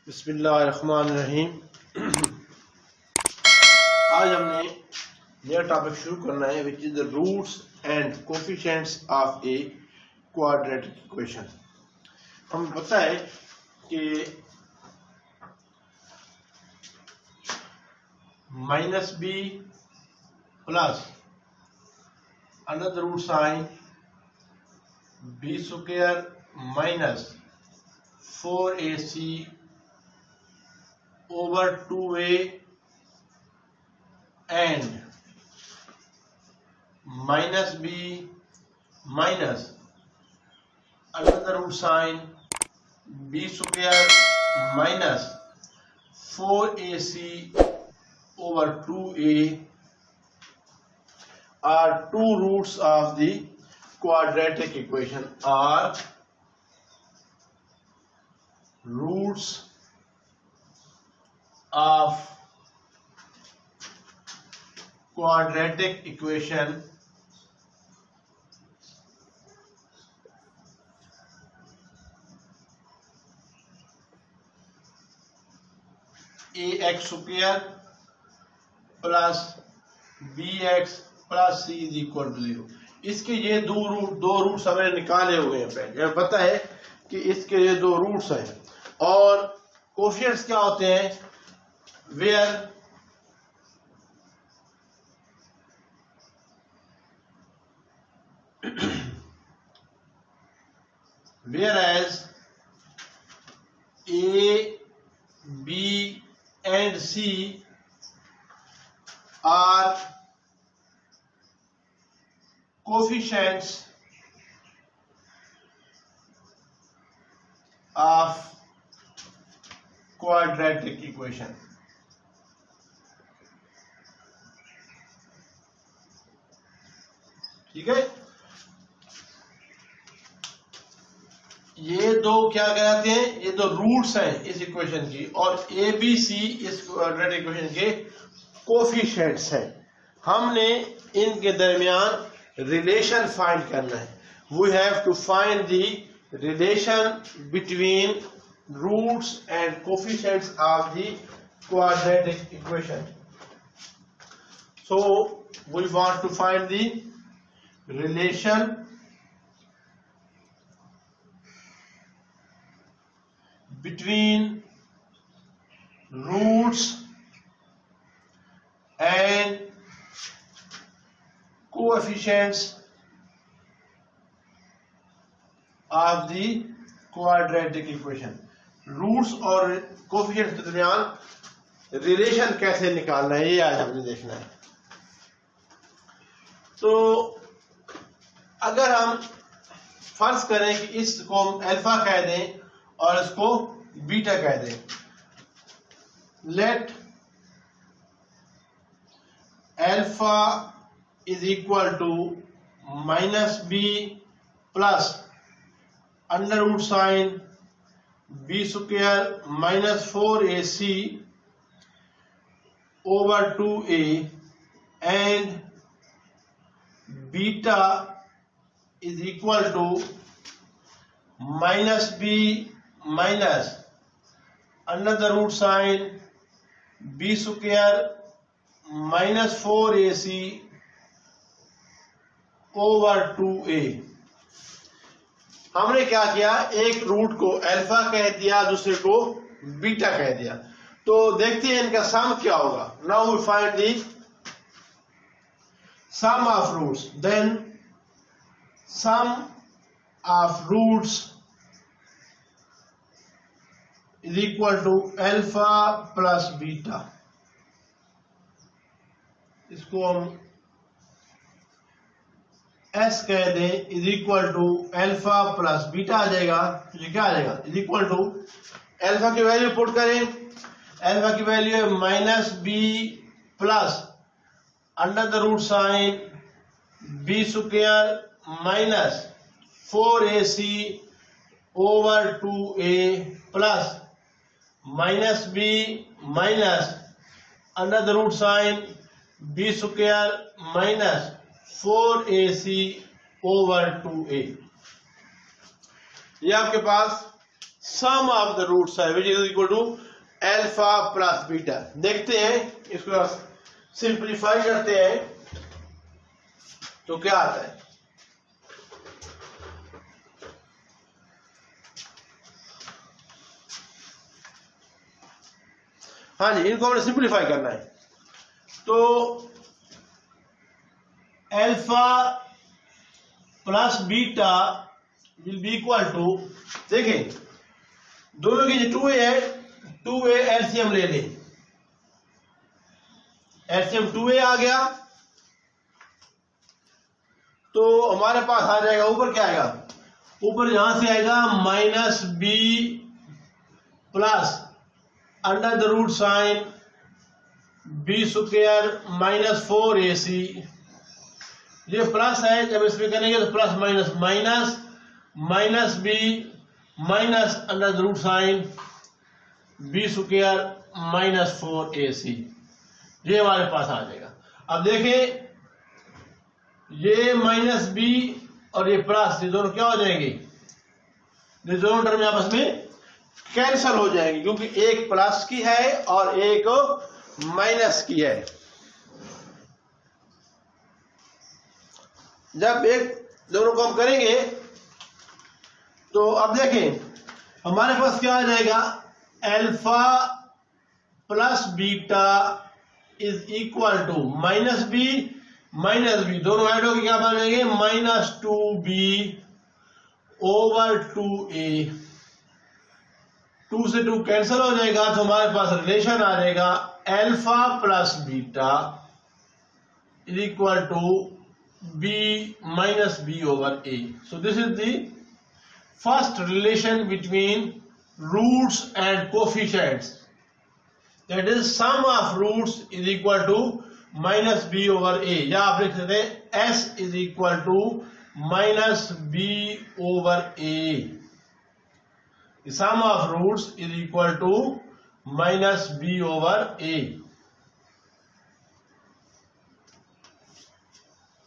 बिस्मिल्लाहिर्रहमानिर्रहीम। आज हमने नया टॉपिक शुरू करना है which is the roots and coefficients of a quadratic equation. हमें पता है कि minus B plus under root sign B square minus 4ac over 2a and minus b minus another root sign b square minus 4ac over 2a are two roots of the quadratic equation, are roots of quadratic equation ax square plus bx plus c is equal to 0। इसके ये दो roots हमें निकाले हुए हैं। पहले पता है कि इसके ये दो रूट्स हैं और कोफिशिएंट्स क्या होते हैं, whereas a, b and c are coefficients of quadratic equation। ठीक है, ये दो क्या कहलाते हैं, ये दो रूट्स हैं इस इक्वेशन की, और ए बी सी इस क्वाड्रेटिक इक्वेशन के कोफिशिएंट्स हैं। हमने इनके दरमियान रिलेशन फाइंड करना है। We have to find the relation between roots and coefficients of the quadratic equation। So we want to find the relation between roots and coefficients of the quadratic equation। Roots और coefficients के दरमियान relation कैसे निकालना है, ये आज हमने देखना है। तो अगर हम फर्ज करें कि इसको हम अल्फा कह दें और इसको बीटा कह दें, let alpha is equal to minus B plus under root sign b square minus 4ac over 2a and beta is equal to minus b minus another root sign b square minus 4ac over 2a। हमने क्या किया, एक root को alpha कह दिया, दूसरे को beta कह दिया। तो देखते हैं इनका सम क्या होगा। Now we find the sum of roots, then sum of roots is equal to alpha plus beta. इसको हम s कह दें, is equal to alpha plus beta आ जाएगा। तो ये क्या आ जाएगा, इज इक्वल टू अल्फा की वैल्यू पुट करें, अल्फा की वैल्यू है minus B plus under the root sign B square minus 4ac over 2a plus minus B minus under the root sign B square minus 4ac over 2a। ये आपके पास sum of the roots है which is equal to alpha plus beta. देखते हैं इसको simplify करते हैं तो क्या आता है। हाँ जी, इनको हमने सिंप्लीफाई करना है। तो alpha plus beta will be equal to, देखें दोनों की जो 2a है 2a एलसीएम ले लें, एलसीएम 2a आ गया तो हमारे पास आ जाएगा ऊपर क्या आएगा, ऊपर यहां से आएगा minus B plus under the root sign B square minus 4ac। ये प्लस है, जब इसमें करेंगे तो plus minus minus minus B minus under the root sign B square minus 4ac, ये हमारे पास आ जाएगा। अब देखें ये माइनस बी और ये प्लस, ये दोनों क्या हो जाएंगे, ये दोनों टर्म आपस में कैंसल हो जाएंगे क्योंकि एक प्लस की है और एक माइनस की है। जब एक दोनों को हम करेंगे तो अब देखें हमारे पास क्या आ जाएगा, alpha plus beta is equal to minus b, दोनों ऐड होकर क्या बनेंगे माइनस 2b ओवर 2a। 2 से 2 कैंसिल हो जाएगा तो हमारे पास रिलेशन आ जाएगा alpha plus beta is equal to b minus b over a. So this is the first relation between roots and coefficients. That is sum of roots is equal to minus b over a. या आप लिख सकते हैं s is equal to minus b over a. The sum of roots is equal to minus b over a.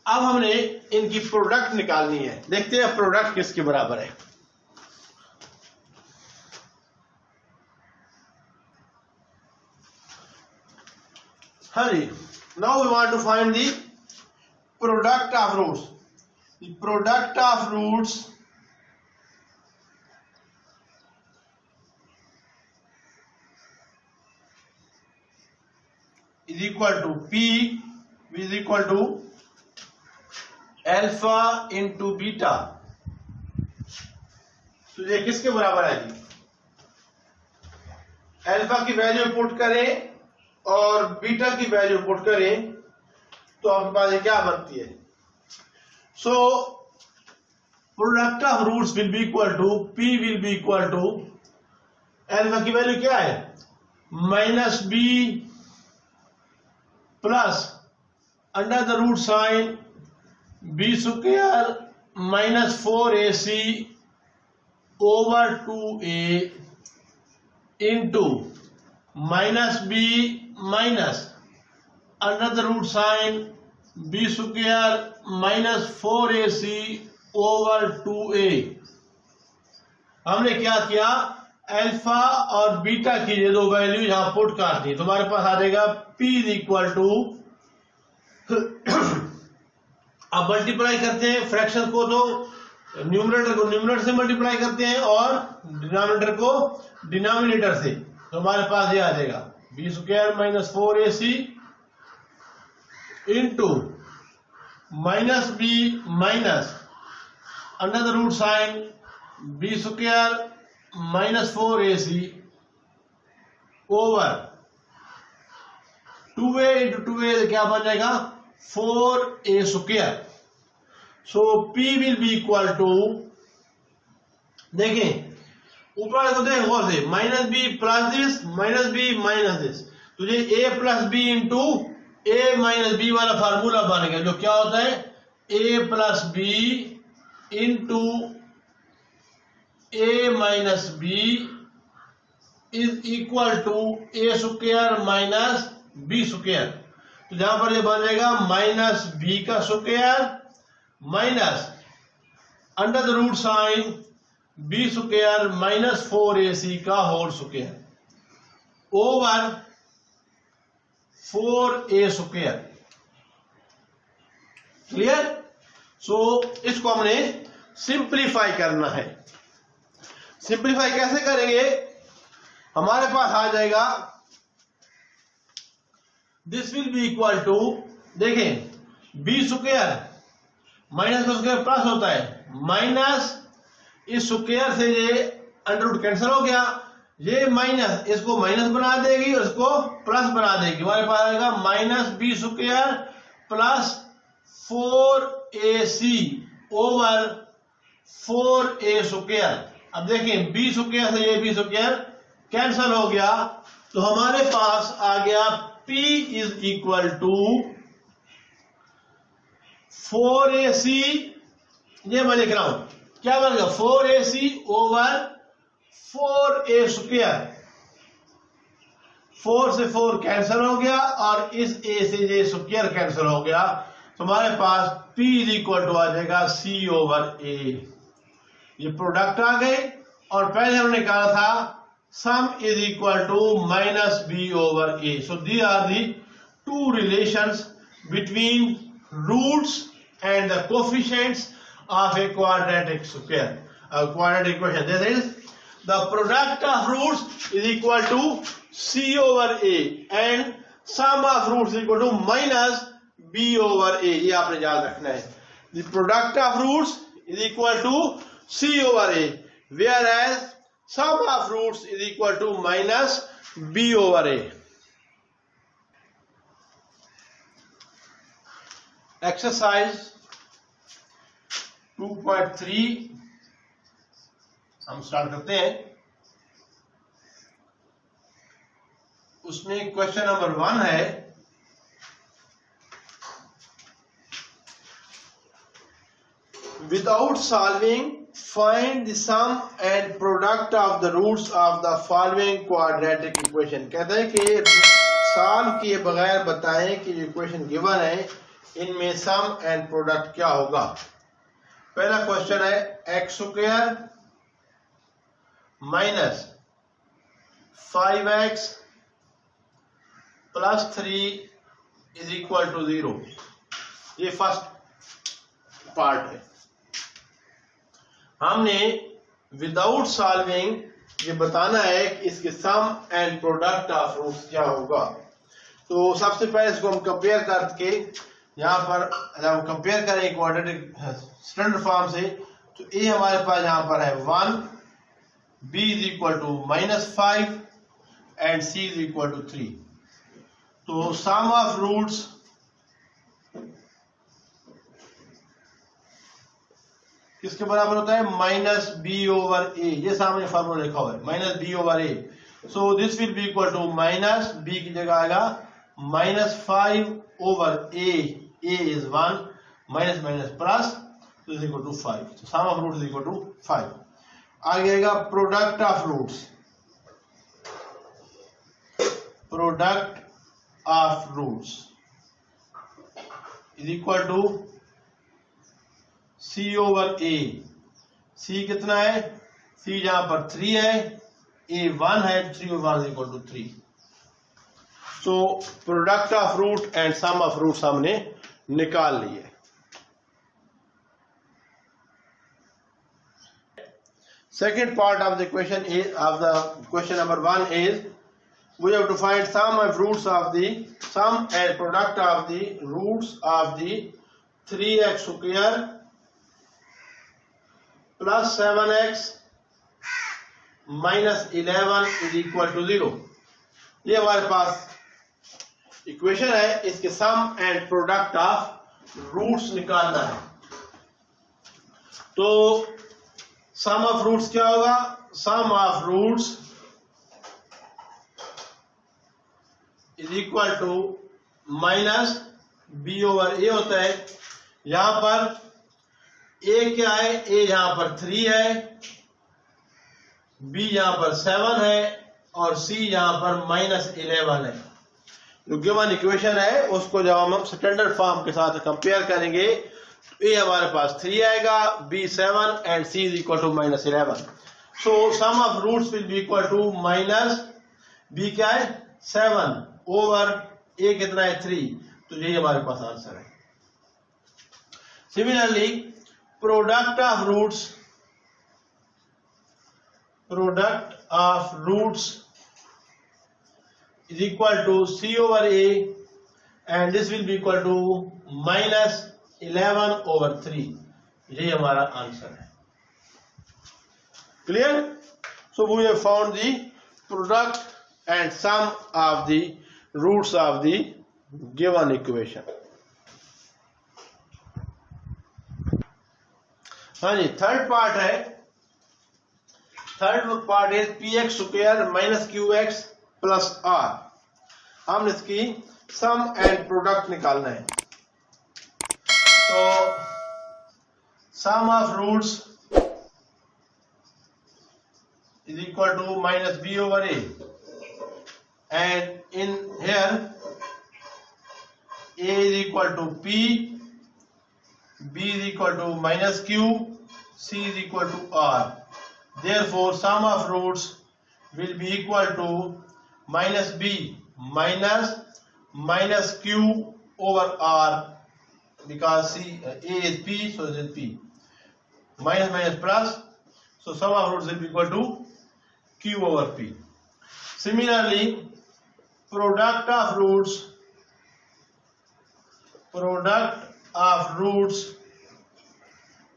अब हमने इनकी product निकालनी है। देखते हैं प्रोडक्ट किसके बराबर है। हाँ जी, now we want to find the product of roots. The product of roots is equal to p is equal to alpha into beta. तो ये किसके बराबर है जी, अल्फा की वैल्यू पुट करें और बीटा की वैल्यू पुट करें तो आपके पास ये क्या बनती है। So product of roots will be equal to p will be equal to alpha की वैल्यू क्या है minus B plus under the root sign b square minus 4ac over 2a into minus b minus under the root sign b square minus 4ac over 2a। हमने क्या किया, alpha और beta की ये दो वैल्यू यहां पुट कर दी, तुम्हारे पास आ जाएगा p इज इक्वल टू, अब मल्टीप्लाई करते हैं फ्रैक्शन को, तो न्यूमरेटर को न्यूमरेटर से मल्टीप्लाई करते हैं और डिनोमिनेटर को डिनोमिनेटर से, तो हमारे पास ये आ जाएगा b square minus 4ac into minus b minus under the root sign b square minus 4ac over 2a into 2a क्या बन जाएगा 4a square. So p will be equal to, देखें ऊपर को देखें गौर से, minus B plus this minus B minus this, तो ये a plus b into a minus b वाला फार्मूला बन गया, जो क्या होता है a plus b into a minus B is equal to a square minus b square. तो जहां पर ये बन जाएगा माइनस b का square minus under the root sign B square minus 4ac का whole square over 4a square. Clear? So इसको हमने सिंप्लीफाई करना है। सिंप्लीफाई कैसे करेंगे? हमारे पास आ जाएगा this will be equal to, देखें बी स्क्वायर माइनस का स्क्वायर प्लस होता है, माइनस इस स्क्वायर से ये अंडर रूट कैंसिल हो गया, ये माइनस इसको माइनस बना देगी और इसको प्लस बना देगी। हमारे पास आएगा minus b square plus 4ac over 4a square. अब देखें बी स्क्वायर से ये बी स्क्वायर कैंसिल हो गया, तो हमारे पास आ गया p is equal to 4ac, ये मैं लिख रहा हूं, क्या बनेगा 4ac ओवर 4a स्क्वायर। 4 से 4 कैंसिल हो गया और इस a से ये स्क्वायर कैंसिल हो गया, तो हमारे पास p इज इक्वल टू आ जाएगा c ओवर a। ये प्रोडक्ट आ गए और पहले हमने कहा था sum is equal to minus b over a. So these are the two relations between roots and the coefficients of a quadratic square, a quadratic equation. That is, the product of roots is equal to c over a and sum of roots is equal to minus b over a. ये आपने याद रखना है। The product of roots is equal to c over a, whereas sum of roots is equal to minus b over a. Exercise 2.3 हम start करते हैं। उसमें question number 1 है, without solving find the sum and product of the roots of the following quadratic equation। कहते हैं कि solve किए बगैर बताएं कि जो इक्वेशन गिवन है इनमें सम एंड प्रोडक्ट क्या होगा। पहला क्वेश्चन है x square minus 5x plus 3 is equal to 0। ये फर्स्ट पार्ट है। हमने विदाउट सॉल्विंग ये बताना है कि इसके sum and product of roots क्या होगा। तो सबसे पहले इसको हम कंपेयर करके यहाँ पर जब हम कंपेयर करें क्वाड्रेटिक स्टैंडर्ड फॉर्म से, तो ए हमारे पास यहाँ पर है 1, b is equal to -5 and c is equal to 3। तो सम ऑफ रूट्स किसके बराबर होता है माइनस बी ओवर ए। ये सामने फॉर्मूला लिखा हुआ है minus B over A. So this will be equal to minus B की जगह आएगा -5 over A. A is 1 minus minus plus is equal to 5। तो sum of roots is equal to 5। आगे आएगा product of roots. Product of roots is equal to c over a। c कितना है? c जहां पर 3 है, a 1 है, 3 over 1 equal to 3। So product of root and sum of roots हमने निकाल लिए। Second part of the question is of the question number 1 is we have to find sum of roots of the sum and product of the roots of the 3x square plus 7x minus 11 is equal to 0। ये हमारे पास equation है, इसके sum and product of roots निकालना है। तो sum of roots क्या होगा? Sum of roots is equal to minus B over A होता है। यहां पर ए क्या है? ए यहां पर 3 है, बी यहां पर 7 है और सी यहां पर -11 है। जो गिवन इक्वेशन है उसको जब हम स्टैंडर्ड फॉर्म के साथ कंपेयर करेंगे तो ए हमारे पास 3 आएगा, b 7 and c is equal to -11। So sum of roots will be equal to minus b क्या है 7 ओवर ए कितना है 3, तो यही हमारे पास आंसर है। Similarly product of roots is equal to c over a and this will be equal to -11 over 3। ये हमारा आंसर है। Clear? So we have found the product and sum of the roots of the given equation। हाँ जी, third part है। Third part है px square minus qx plus r। हम इसकी sum and product निकालना है। तो sum of roots is equal to minus B over A and in here a is equal to p, b is equal to minus q, c is equal to r। Therefore sum of roots will be equal to minus b minus q over r, because a is p, so it is p, minus plus, so sum of roots will be equal to q over p। Similarly product of roots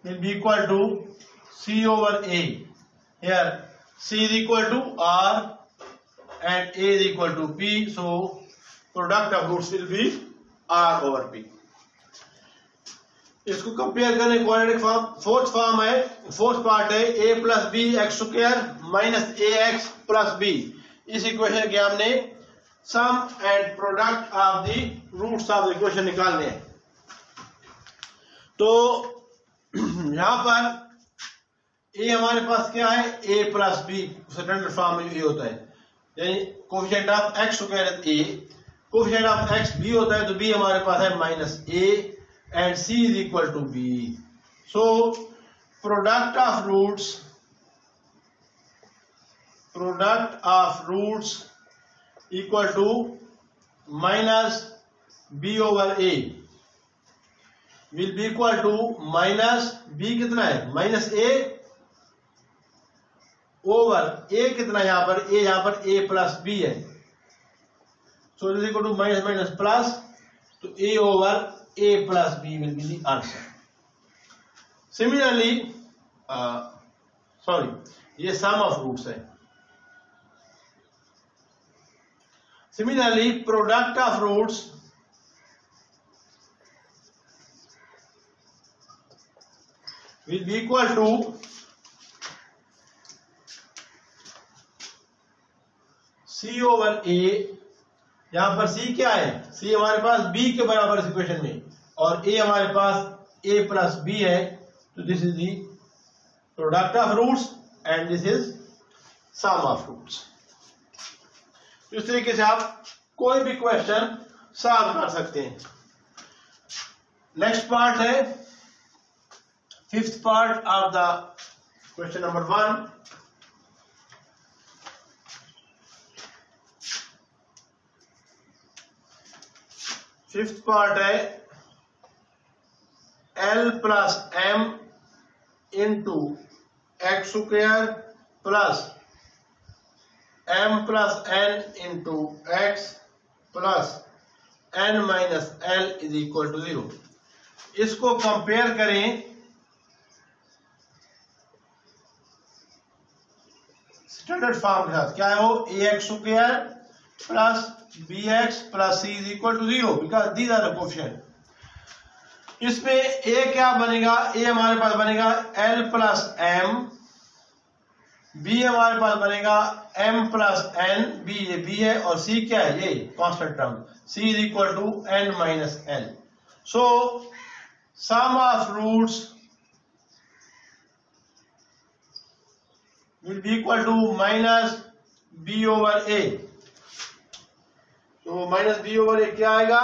will be equal to c over a। Here c is equal to r and a is equal to p, so product of roots will be r over p। इसको compare करें quadratic form. Fourth form है, fourth part है a plus B X square minus A X plus B. इस equation के हमने sum and product of the roots of the equation निकालने हैं। तो यहां पर a हमारे पास क्या है, a plus b, standard form में ये होता है, यानी coefficient of x square a, coefficient of x b होता है, तो बी हमारे पास है minus a and c is equal to b. So product of roots equal to minus B over a will be equal to minus b कितना है minus ए over ए कितना यहां पर ए प्लस बी है, so it is equal to minus minus plus, तो A over A plus B will be the answer. Similarly ये sum of roots है। Similarly product of roots will be equal to c over a। यहां पर c क्या है, c हमारे पास b के बराबर इस इक्वेशन में, और a हमारे पास a प्लस b है, तो this is the product of roots and this is sum of roots. इस तरीके से आप कोई भी क्वेश्चन सॉल्व कर सकते हैं। नेक्स्ट पार्ट है fifth part of the question number 1। Fifth part है L plus m into x square plus m plus n into x plus n minus l is equal to 0। इसको compare करें standard form के साथ। क्या है वो, A X square plus B X plus C is equal to 0, because these are the coefficient. इसमें A क्या बनेगा, ए हमारे पास बनेगा एल प्लस एम, बी हमारे पास बनेगा एम प्लस एन, बी ये बी है, और सी क्या है, ये constant term, C is equal to N minus L. So sum of roots will be equal to minus b over a। तो माइनस b over a क्या आएगा,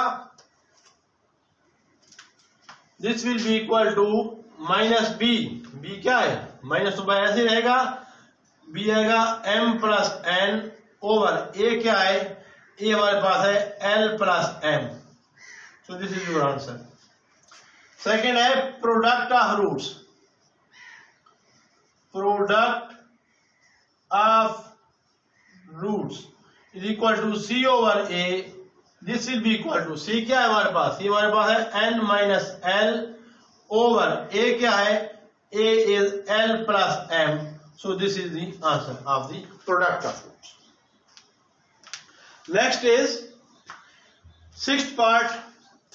this will be equal to minus B, B क्या है minus, तो ऐसे रहेगा, B आएगा m plus n over a क्या है, a हमारे पास है l plus m, so this is your answer. Second है product of roots, product of roots is equal to c over a, this will be equal to c क्या है हमारे पास, c हमारे पास है n minus l over a क्या है, a is l plus m, so this is the answer of the product of roots. Next is sixth part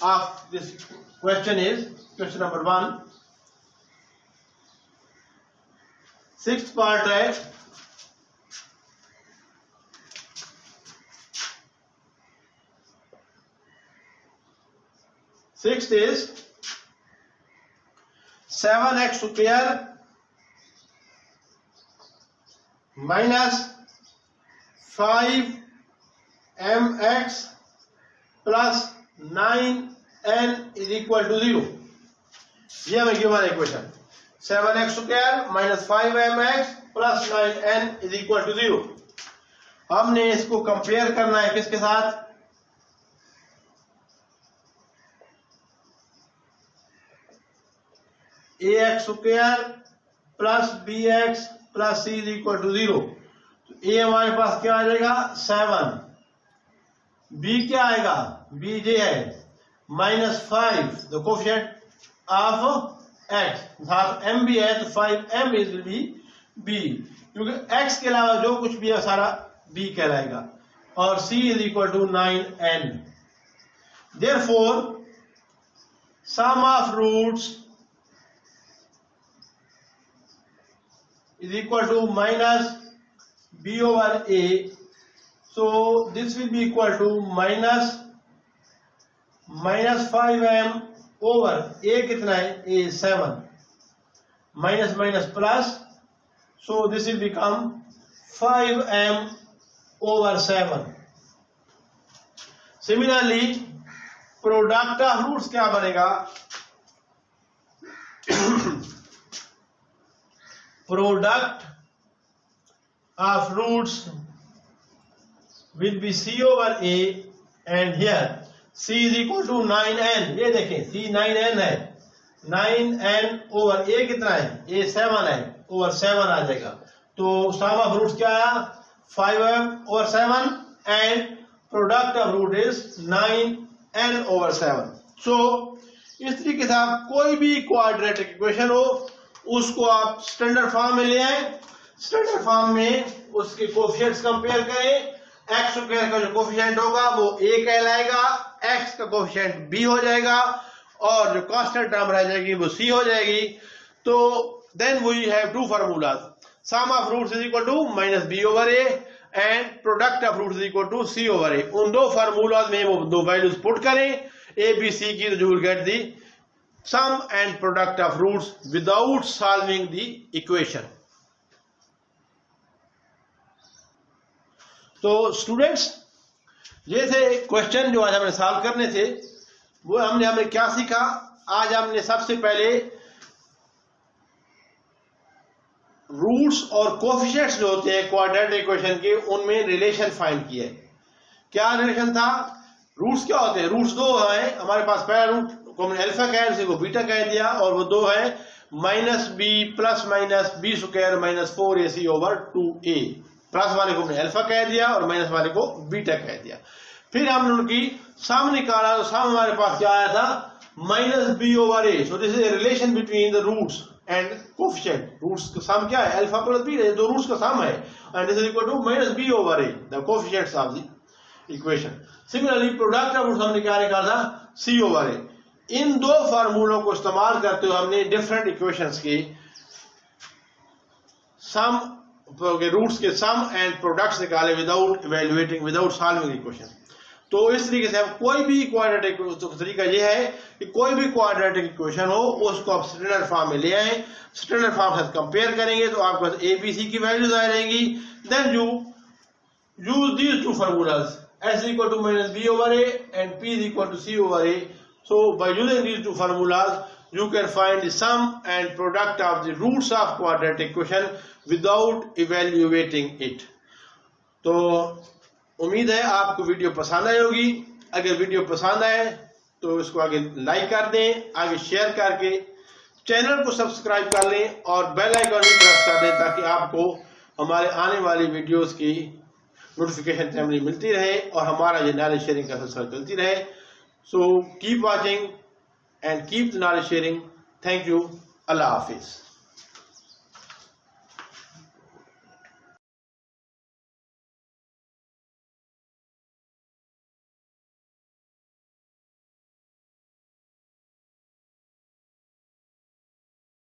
of this question is question number 1. Sixth part है sixth is 7x square minus 5mx plus 9n is equal to 0। ये हमें given equation 7x square minus 5mx plus 9n is equal to 0। हमने इसको compare करना है किसके साथ, ax square plus bx plus c is equal to 0। तो a हमारे पास क्या आ जाएगा 7, b क्या आएगा, b जे है minus 5 the coefficient of x, साथ m भी है तो 5m is will be b, क्योंकि x के अलावा जो कुछ भी है सारा b कहलाएगा, और c इज इक्वल टू 9n। Therefore sum of roots is equal to minus b over a, so this will be equal to minus 5m over a कितना है, a is 7, minus minus plus, so this will become 5m over 7। Similarly product of roots क्या बनेगा, product of roots will be c over a, and here c is equal to 9n, ये देखें c 9n है, 9n over a कितना है, a 7 है, over 7 आ जाएगा, तो sum of roots क्या आया 5m over 7 and product of root is 9n over 7। so इस तरीके से आप कोई भी क्वाड्रेटिक इक्वेशन हो उसको आप स्टैंडर्ड फॉर्म में ले आए, स्टैंडर्ड फॉर्म में उसके कोफिशिएंट्स कंपेयर करें, x स्क्वायर का जो कोफिशिएंट होगा वो a कहलाएगा, x का कोफिशिएंट b हो जाएगा, और जो कांस्टेंट टर्म रह जाएगी वो c हो जाएगी। तो then we have two formulas, sum of roots is equal to minus b over a and product of roots is equal to c over a। उन दो फार्मूलाज में वो दो वैल्यूज पुट करें a b c की, तो you will get the sum and product of roots without solving the equation। तो students ये थे क्वेश्चन जो आज हमने सॉल्व करने थे, वो हमने क्या सीखा। आज हमने सबसे पहले रूट्स और कोफिशिएंट्स जो होते हैं क्वाड्रेटिक इक्वेशन के, उनमें रिलेशन फाइंड किया है। क्या रिलेशन था, रूट्स क्या होते हैं, रूट्स दो हैं हमारे पास, पहला रूट को हमने अल्फा कह उसी को बीटा कह दिया, और वो दो है minus B plus minus b square minus 4ac over 2a, plus वाले को हमने अल्फा कह दिया और माइनस वाले को बीटा कह दिया। फिर हमने उनकी सम निकाला, तो सम हमारे पास क्या आया था minus B over a। So this is a relation between the roots and coefficient. Roots का सम क्या है, अल्फा प्लस बीटा, दो रूट्स का सम है, and this is equal to minus B over a, the coefficients of the equation. Similarly product of roots हमने क्या निकाला, c over a। इन दो फार्मूलों को इस्तेमाल करते हुए हमने डिफरेंट इक्वेशंस की सम रूट्स के सम एंड प्रोडक्ट्स निकाले without evaluating, without solving equation. तो इस तरीके से हम कोई भी क्वाड्रेटिक, तो तरीका यह है कि कोई भी क्वाड्रेटिक इक्वेशन हो उसको आप स्टैंडर्ड फॉर्म में ले आए, स्टैंडर्ड फॉर्म के साथ कंपेयर करेंगे तो आपके पास ए बी सी की वैल्यूज आ जाएंगी। Then you use these two formulas, s is equal to minus b over a and p is equal to c over a। So by using these two formulas you can find the sum and product of the roots of quadratic equation without evaluating it. तो उम्मीद है आपको video पसंद आई होगी। अगर video पसंद आए तो इसको आगे लाइक कर दें, आगे शेयर करके चैनल को सब्सक्राइब कर लें और बेल आइकन भी प्रेस कर दें ताकि आपको हमारे आने वाली वीडियोस की नोटिफिकेशन टाइमली मिलती रहे और हमारा ये नॉलेज शेयरिंग का सिलसिला चलती रहे। So keep watching and keep the knowledge sharing. Thank you. Allah Hafiz.